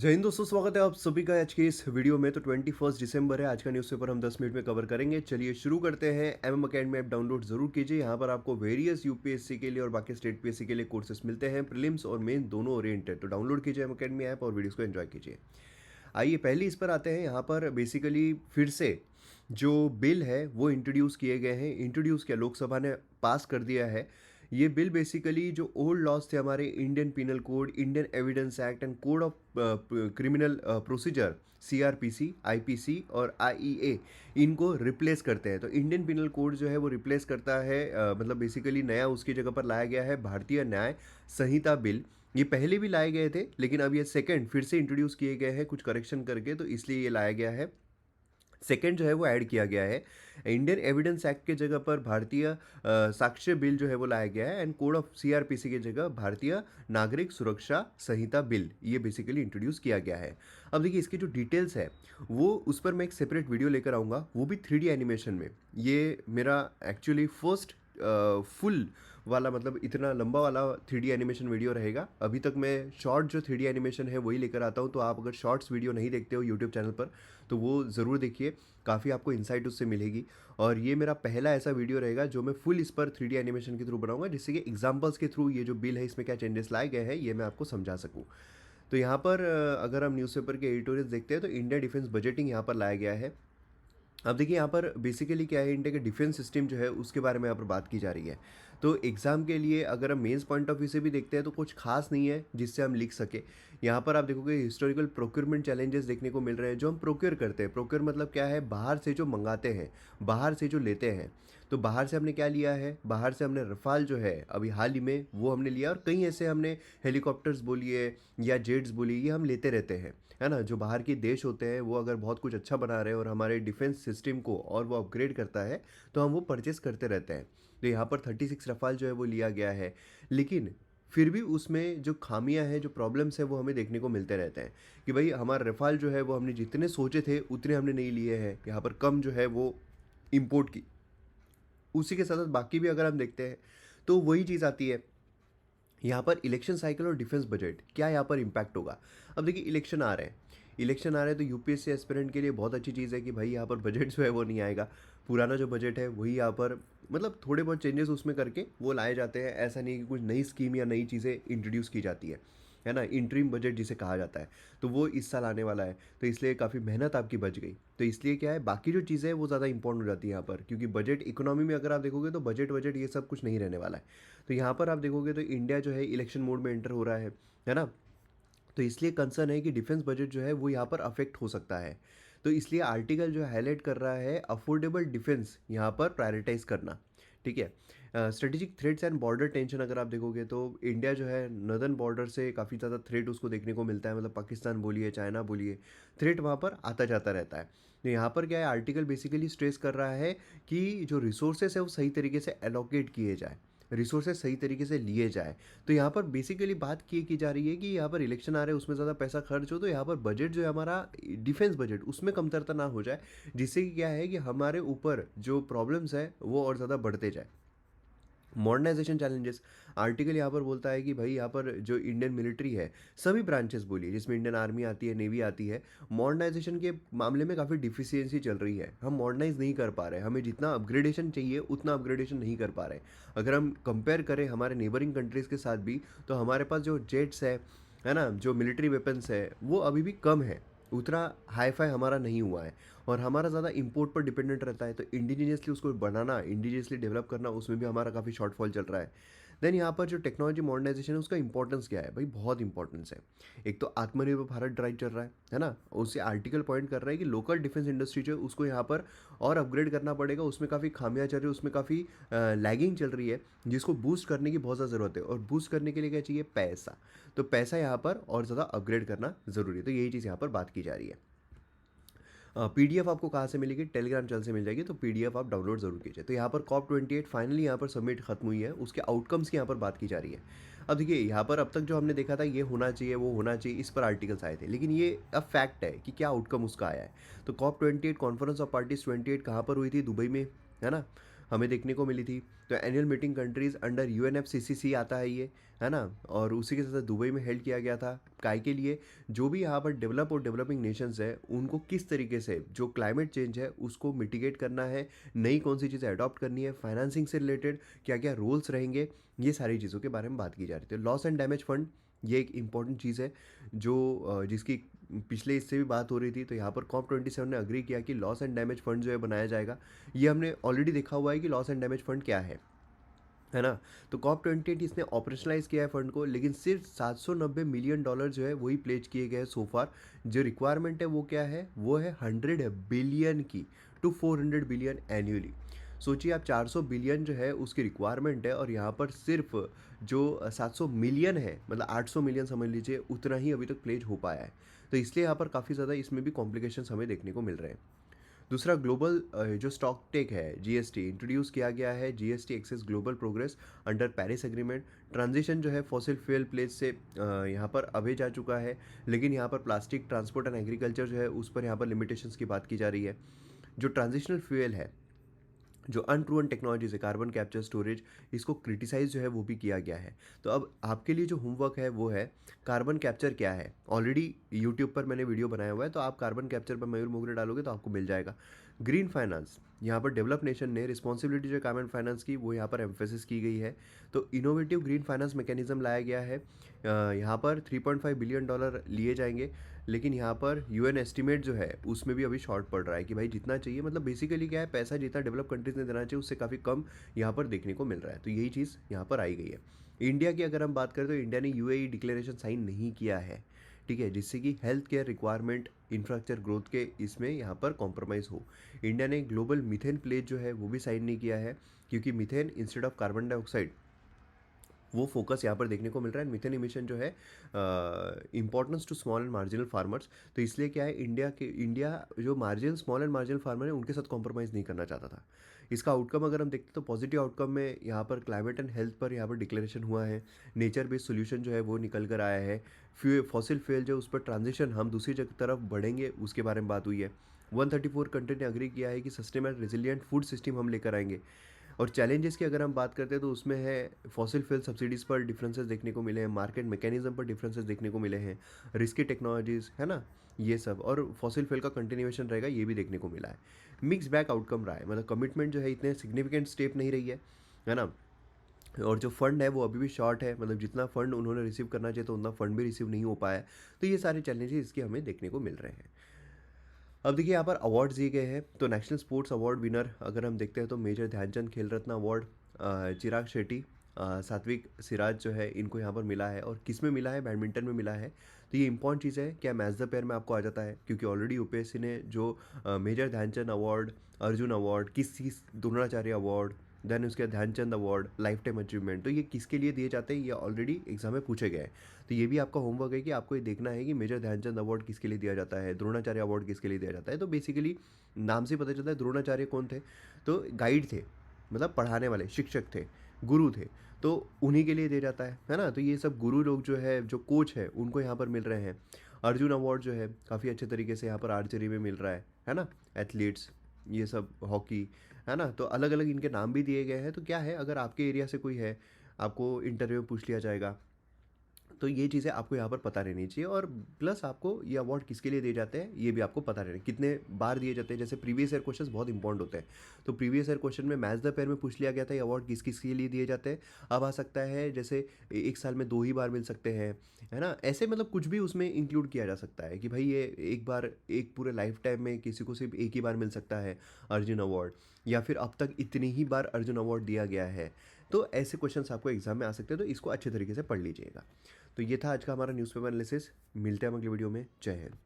जय हिंद दोस्तों, स्वागत है आप सभी का आज के इस वीडियो में। तो 21 दिसंबर है, आज का न्यूज़पेपर हम 10 मिनट में कवर करेंगे। चलिए शुरू करते हैं। एमएम अकेडमी ऐप डाउनलोड जरूर कीजिए। यहाँ पर आपको वेरियस यूपीएससी के लिए और बाकी स्टेट पीएससी के लिए कोर्सेस मिलते हैं, प्रीलिम्स और मेन दोनों ओरिएंटेड। तो डाउनलोड कीजिए एमएम अकेडमी ऐप और वीडियोस को एंजॉय कीजिए। आइए पहले इस पर आते हैं। यहाँ पर बेसिकली फिर से जो बिल है वो इंट्रोड्यूस किए गए हैं। इंट्रोड्यूस किया, लोकसभा ने पास कर दिया है। ये बिल बेसिकली जो ओल्ड लॉज थे हमारे, Indian penal code, Indian evidence act and code of criminal procedure, CrPC, IPC और आईईए, इनको रिप्लेस करते हैं। तो इंडियन पिनल कोड जो है वो रिप्लेस करता है, मतलब बेसिकली नया उसकी जगह पर लाया गया है भारतीय न्याय संहिता बिल। ये पहले भी लाए गए थे, लेकिन अब ये सेकंड फिर से इंट्रोड्यूस किए गए हैं कुछ करेक्शन करके, तो इसलिए ये लाया गया है। सेकंड जो है वो ऐड किया गया है। इंडियन एविडेंस एक्ट के जगह पर भारतीय साक्ष्य बिल जो है वो लाया गया है, एंड कोड ऑफ सीआरपीसी की जगह भारतीय नागरिक सुरक्षा संहिता बिल ये बेसिकली इंट्रोड्यूस किया गया है। अब देखिए इसकी जो डिटेल्स है वो उस पर मैं एक सेपरेट वीडियो लेकर आऊँगा, वो भी 3D एनिमेशन में। ये मेरा एक्चुअली फर्स्ट फुल वाला, मतलब इतना लंबा वाला 3D एनिमेशन वीडियो रहेगा। अभी तक मैं शॉर्ट जो 3D एनिमेशन है वही लेकर आता हूँ। तो आप अगर शॉर्ट्स वीडियो नहीं देखते हो यूट्यूब चैनल पर तो वो ज़रूर देखिए, काफ़ी आपको इंसाइट उससे मिलेगी। और ये मेरा पहला ऐसा वीडियो रहेगा जो मैं फुल इस पर 3D एनिमेशन के थ्रू बनाऊंगा, जिससे कि एग्जाम्पल्स के थ्रू ये जो बिल है इसमें क्या चेंजेस लाए गए हैं ये मैं आपको समझा सकूँ। तो यहाँ पर अगर हम न्यूज़पेपर के एडिटोरियल्स देखते हैं तो इंडिया डिफेंस बजटिंग यहाँ पर लाया गया है। अब देखिए यहाँ पर बेसिकली क्या है, इंडिया के डिफेंस सिस्टम जो है उसके बारे में यहाँ पर बात की जा रही है। तो एग्ज़ाम के लिए अगर हम मेंस पॉइंट ऑफ व्यू से भी देखते हैं तो कुछ खास नहीं है जिससे हम लिख सके। यहाँ पर आप देखोगे हिस्टोरिकल प्रोक्योरमेंट चैलेंजेस देखने को मिल रहे हैं। जो हम प्रोक्योर करते हैं, प्रोक्योर मतलब क्या है, बाहर से जो मंगाते हैं, बाहर से जो लेते हैं। तो बाहर से हमने क्या लिया है, बाहर से हमने रफाल जो है अभी हाल ही में वो हमने लिया, और कई ऐसे हमने हेलीकॉप्टर्स बोलिए या जेट्स बोलिए, ये हम लेते रहते हैं, है ना। जो बाहर के देश होते हैं वो अगर बहुत कुछ अच्छा बना रहे हैं और हमारे डिफेंस सिस्टम को और वो अपग्रेड करता है तो हम वो परचेस करते रहते हैं। तो यहाँ पर 36 रफाल जो है वो लिया गया है, लेकिन फिर भी उसमें जो खामियां हैं, जो प्रॉब्लम्स हैं वो हमें देखने को मिलते रहते हैं कि भाई हमारा रफाल जो है वो हमने जितने सोचे थे उतने हमने नहीं लिए हैं। यहाँ पर कम जो है वो इम्पोर्ट की, उसी के साथ साथ बाकी भी अगर हम देखते हैं तो वही चीज़ आती है। यहाँ पर इलेक्शन साइकिल और डिफेंस बजट क्या यहाँ पर इम्पैक्ट होगा। अब देखिए इलेक्शन आ रहे हैं, इलेक्शन आ रहे हैं तो यूपीएससी एस्पिरेंट के लिए बहुत अच्छी चीज़ है कि भाई यहाँ पर बजट जो है वो नहीं आएगा। पुराना जो बजट है वही यहाँ पर, मतलब थोड़े बहुत चेंजेस उसमें करके वो लाए जाते हैं। ऐसा नहीं कि कुछ नई स्कीम या नई चीज़ें इंट्रोड्यूस की जाती है ना। इंटरिम बजट जिसे कहा जाता है, तो वो इस साल आने वाला है, तो इसलिए काफ़ी मेहनत आपकी बच गई। तो इसलिए क्या है, बाकी जो चीज़ें हैं वो ज़्यादा इंपॉर्टेंट हो जाती है यहाँ पर, क्योंकि बजट इकोनॉमी में अगर आप देखोगे तो बजट बजट ये सब कुछ नहीं रहने वाला है। तो यहाँ पर आप देखोगे तो इंडिया जो है इलेक्शन मोड में एंटर हो रहा है ना। तो इसलिए कंसर्न है कि डिफेंस बजट जो है वो यहाँ पर अफेक्ट हो सकता है। तो इसलिए आर्टिकल जो हाईलाइट कर रहा है अफोर्डेबल डिफेंस यहाँ पर प्रायोरिटाइज करना। ठीक है। Strategic threats and border tension अगर आप देखोगे तो इंडिया जो है नदर्न बॉर्डर से काफ़ी ज़्यादा थ्रेट उसको देखने को मिलता है, मतलब पाकिस्तान बोलिए, चाइना बोलिए, थ्रेट वहाँ पर आता जाता रहता है। तो यहाँ पर क्या है, आर्टिकल बेसिकली स्ट्रेस कर रहा है कि जो रिसोर्सेस है वो सही तरीके से एलोकेट किए जाए, रिसोर्सेज सही तरीके से लिए जाए। तो यहाँ पर बेसिकली बात की जा रही है कि यहाँ पर इलेक्शन आ रहे हैं, उसमें ज़्यादा पैसा खर्च हो, तो यहाँ पर बजट जो है हमारा डिफेंस बजट उसमें कमतरता ना हो जाए, जिससे कि क्या है कि हमारे ऊपर जो प्रॉब्लम्स है वो और ज़्यादा बढ़ते जाए। मॉडर्नाइजेशन चैलेंजेस, आर्टिकल यहाँ पर बोलता है कि भाई यहाँ पर जो इंडियन मिलिट्री है, सभी ब्रांचेस बोलिए जिसमें इंडियन आर्मी आती है, नेवी आती है, मॉडर्नाइजेशन के मामले में काफ़ी डिफिशियंसी चल रही है। हम मॉडर्नाइज नहीं कर पा रहे, हमें जितना अपग्रेडेशन चाहिए उतना अपग्रेडेशन नहीं कर पा रहे। अगर हम कंपेयर करें हमारे नेबरिंग कंट्रीज़ के साथ भी, तो हमारे पास जो जेट्स है ना, जो मिलिट्री वेपन्स है वो अभी भी कम है, उतना हाई फाई हमारा नहीं हुआ है, और हमारा ज़्यादा इंपोर्ट पर डिपेंडेंट रहता है। तो इंडिजीनियसली उसको बनाना, इंडिजीनियसली डेवलप करना, उसमें भी हमारा काफ़ी शॉर्टफॉल चल रहा है। देन यहाँ पर जो टेक्नोलॉजी मॉडर्नाइजेशन है उसका इंपॉर्टेंस क्या है भाई, बहुत इंपॉर्टेंस है। एक तो आत्मनिर्भर भारत ड्राइव चल रहा है ना, उससे आर्टिकल पॉइंट कर रहा है कि लोकल डिफेंस इंडस्ट्री जो है उसको यहाँ पर और अपग्रेड करना पड़ेगा। उसमें काफ़ी खामियां चल रही है, उसमें काफ़ी लैगिंग चल रही है, जिसको बूस्ट करने की बहुत ज़्यादा ज़रूरत है। और बूस्ट करने के लिए क्या चाहिए, पैसा। तो पैसा यहाँ पर और ज़्यादा अपग्रेड करना ज़रूरी है। तो यही चीज़ यहाँ पर बात की जा रही है। पीडीएफ आपको कहाँ से मिलेगी, टेलीग्राम चैनल से मिल जाएगी, तो पीडीएफ आप डाउनलोड जरूर कीजिए। तो यहाँ पर COP28 फाइनली यहाँ पर सबमिट खत्म हुई है, उसके आउटकम्स की यहाँ पर बात की जा रही है। अब देखिए यहाँ पर अब तक जो हमने देखा था ये होना चाहिए वो होना चाहिए, इस पर आर्टिकल्स आए थे, लेकिन ये अब फैक्ट है कि क्या आउटकम उसका आया है। तो COP28 कॉन्फ्रेंस ऑफ पार्टीज 28 कहाँ पर हुई थी, दुबई में, है ना। हमें देखने को मिली थी। तो annual meeting countries under UNFCCC आता है ये, है ना? और उसी के साथ दुबई में हेल्ड किया गया था। काय के लिए? जो भी यहाँ पर डेवलप और डेवलपिंग नेशंस है उनको किस तरीके से जो क्लाइमेट चेंज है उसको मिटिगेट करना है, नई कौन सी चीज़ें अडॉप्ट करनी है, फाइनेंसिंग से रिलेटेड क्या क्या रूल्स रहेंगे, ये सारी चीज़ों के बारे में बात की जा रही थी। लॉस एंड डैमेज फंड, ये एक इम्पॉर्टेंट चीज़ है जो जिसकी पिछले इससे भी बात हो रही थी। तो यहाँ पर COP27 ने अग्री किया कि लॉस एंड डैमेज फंड जो है बनाया जाएगा। ये हमने ऑलरेडी देखा हुआ है कि लॉस एंड डैमेज फंड क्या है ना? तो COP28 इसने ऑपरेशनलाइज किया है फंड को, लेकिन सिर्फ $790 मिलियन जो है वही प्लेज किए गए सो फार। जो रिक्वायरमेंट है वो क्या है? वो है 100 बिलियन की, टू 400 बिलियन एन्युअली। सोचिए आप, 400 बिलियन जो है उसकी रिक्वायरमेंट है और यहाँ पर सिर्फ जो 700 मिलियन है, मतलब 800 मिलियन समझ लीजिए, उतना ही अभी तक प्लेज हो पाया है। तो इसलिए यहाँ पर काफ़ी ज़्यादा इसमें भी कॉम्प्लिकेशंस हमें देखने को मिल रहे हैं। दूसरा, ग्लोबल जो स्टॉक टेक है, जीएसटी इंट्रोड्यूस किया गया है। GST access global progress under Paris agreement. Transition जो है फॉसिल फ्यूल प्लेस से यहाँ पर अभी जा चुका है, लेकिन यहाँ पर प्लास्टिक, ट्रांसपोर्ट एंड एग्रीकल्चर जो है उस पर यहाँ पर लिमिटेशंस की बात की जा रही है। जो ट्रांजिशनल फ्यूल है, जो अनप्रूवन टेक्नोलॉजीज है, कार्बन कैप्चर स्टोरेज, इसको क्रिटिसाइज जो है वो भी किया गया है। तो अब आपके लिए जो होमवर्क है वो है, कार्बन कैप्चर क्या है। ऑलरेडी यूट्यूब पर मैंने वीडियो बनाया हुआ है, तो आप कार्बन कैप्चर पर मयूर मोगरे डालोगे तो आपको मिल जाएगा। ग्रीन फाइनेंस, यहाँ पर डेवलप नेशन ने रिस्पॉन्सिबिलिटी जो कार्बन फाइनेंस की वो यहाँ पर एम्फेसिस की गई है। तो इनोवेटिव ग्रीन फाइनेंस मैकेनिज्म लाया गया है। यहाँ पर $3.5 बिलियन लिए जाएंगे, लेकिन यहाँ पर यूएन एस्टिमेट जो है उसमें भी अभी शॉर्ट पड़ रहा है कि भाई जितना चाहिए, मतलब बेसिकली क्या है, पैसा जितना डेवलप कंट्रीज ने देना चाहिए उससे काफ़ी कम यहाँ पर देखने को मिल रहा है। तो यही चीज़ यहाँ पर आई गई है। इंडिया की अगर हम बात करें तो इंडिया ने यूएई डिक्लेरेशन साइन नहीं किया है, ठीक है, जिससे कि health care requirement, infrastructure growth के इसमें यहाँ पर कॉम्प्रोमाइज़ हो। इंडिया ने ग्लोबल मीथेन प्लेज जो है वो भी साइन नहीं किया है, क्योंकि methane instead of carbon dioxide वो फोकस यहाँ पर देखने को मिल रहा है। मीथेन इमिशन जो है importance to small and marginal farmers, तो इसलिए क्या है, इंडिया जो marginal, small and marginal farmer है उनके साथ कॉम्प्रोमाइज़ नहीं करना चाहता था। इसका आउटकम अगर हम देखते तो पॉजिटिव आउटकम में यहाँ पर क्लाइमेट एंड हेल्थ पर यहाँ पर डिक्लेरेशन हुआ है। नेचर बेस्ड सोल्यूशन जो है वो निकल कर आया है। फॉसिल फ्यूल जो उस पर ट्रांजिशन हम दूसरी जगह तरफ बढ़ेंगे उसके बारे में बात हुई है। 134 कंट्री ने अग्री किया है कि सस्टेनेबल रिजिलियंट फूड सिस्टम हम लेकर आएंगे। और चैलेंजेस की अगर हम बात करते हैं तो उसमें है फॉसिल फ्यूल सब्सिडीज़ पर डिफरेंसेस देखने को मिले हैं, मार्केट मैकेनिज्म पर डिफरेंसेस देखने को मिले हैं, रिस्की टेक्नोलॉजीज़, है ना, ये सब, और फॉसिल फ्यूल का कंटिन्यूएशन रहेगा, ये भी देखने को मिला है। मिक्स बैक आउटकम रहा है, मतलब कमिटमेंट जो है इतने सिग्निफिकेंट स्टेप नहीं रही है ना। और जो फंड है वो अभी भी शॉर्ट है, मतलब जितना फंड उन्होंने रिसीव करना चाहिए तो उतना फंड भी रिसीव नहीं हो पाया। तो ये सारे चैलेंजेस इसके हमें देखने को मिल रहे हैं। अब देखिए यहाँ पर अवार्ड्स दिए गए हैं। तो नेशनल स्पोर्ट्स अवार्ड विनर अगर हम देखते हैं तो मेजर ध्यानचंद खेल रत्न अवार्ड, चिराग शेट्टी, सात्विक सिराज जो है, इनको यहाँ पर मिला है। और किस में मिला है? बैडमिंटन में मिला है। तो ये इंपॉर्टेंट चीज़ है, क्या मैच द पेयर में आपको आ जाता है, क्योंकि ऑलरेडी यूपीएससी ने जो major Dhyan Chand award, Arjun award, किस द्रोणाचार्य अवार्ड, देन उसके बाद Dhyan Chand award, lifetime achievement, तो ये किसके लिए दिए जाते हैं ये ऑलरेडी एग्जाम में पूछे गए हैं। तो ये भी आपका होमवर्क है कि आपको ये देखना है कि मेजर ध्यानचंद अवार्ड किसके लिए दिया जाता है, द्रोणाचार्य अवार्ड किसके लिए दिया जाता है। तो बेसिकली नाम से पता चलता है द्रोणाचार्य कौन थे, तो गाइड थे, मतलब पढ़ाने वाले शिक्षक थे, गुरु थे, तो उन्हीं के लिए दिया जाता है ना। तो ये सब गुरु लोग जो है, जो कोच है, उनको यहाँ पर मिल रहे हैं। अर्जुन अवार्ड जो है काफ़ी अच्छे तरीके से यहाँ पर आर्चरी में मिल रहा है ना, एथलीट्स, ये सब, हॉकी, है ना। तो अलग अलग इनके नाम भी दिए गए हैं। तो क्या है, अगर आपके एरिया से कोई है, आपको इंटरव्यू में पूछ लिया जाएगा, तो ये चीज़ें आपको यहाँ पर पता रहनी चाहिए। और प्लस आपको ये अवार्ड किसके लिए दिए जाते हैं ये भी आपको पता रहना, कितने बार दिए जाते हैं। जैसे प्रीवियस ईयर क्वेश्चंस बहुत इंपॉर्टेंट होते हैं, तो प्रीवियस ईयर क्वेश्चन में मैच द पेयर में पूछ लिया गया था ये अवार्ड किस किस के लिए दिए जाते हैं। अब आ सकता है जैसे एक साल में 2 ही बार मिल सकते हैं, है ना, ऐसे, मतलब कुछ भी उसमें इंक्लूड किया जा सकता है कि भाई ये एक बार, एक पूरे लाइफ टाइम में किसी को सिर्फ एक ही बार मिल सकता है अर्जुन अवार्ड, या फिर अब तक इतनी ही बार अर्जुन अवार्ड दिया गया है। तो ऐसे क्वेश्चंस आपको एग्जाम में आ सकते हैं, तो इसको अच्छे तरीके से पढ़ लीजिएगा। तो ये था आज का हमारा न्यूज़पेपर एनालिसिस। मिलते हैं हम अगली वीडियो में। जय हिंद।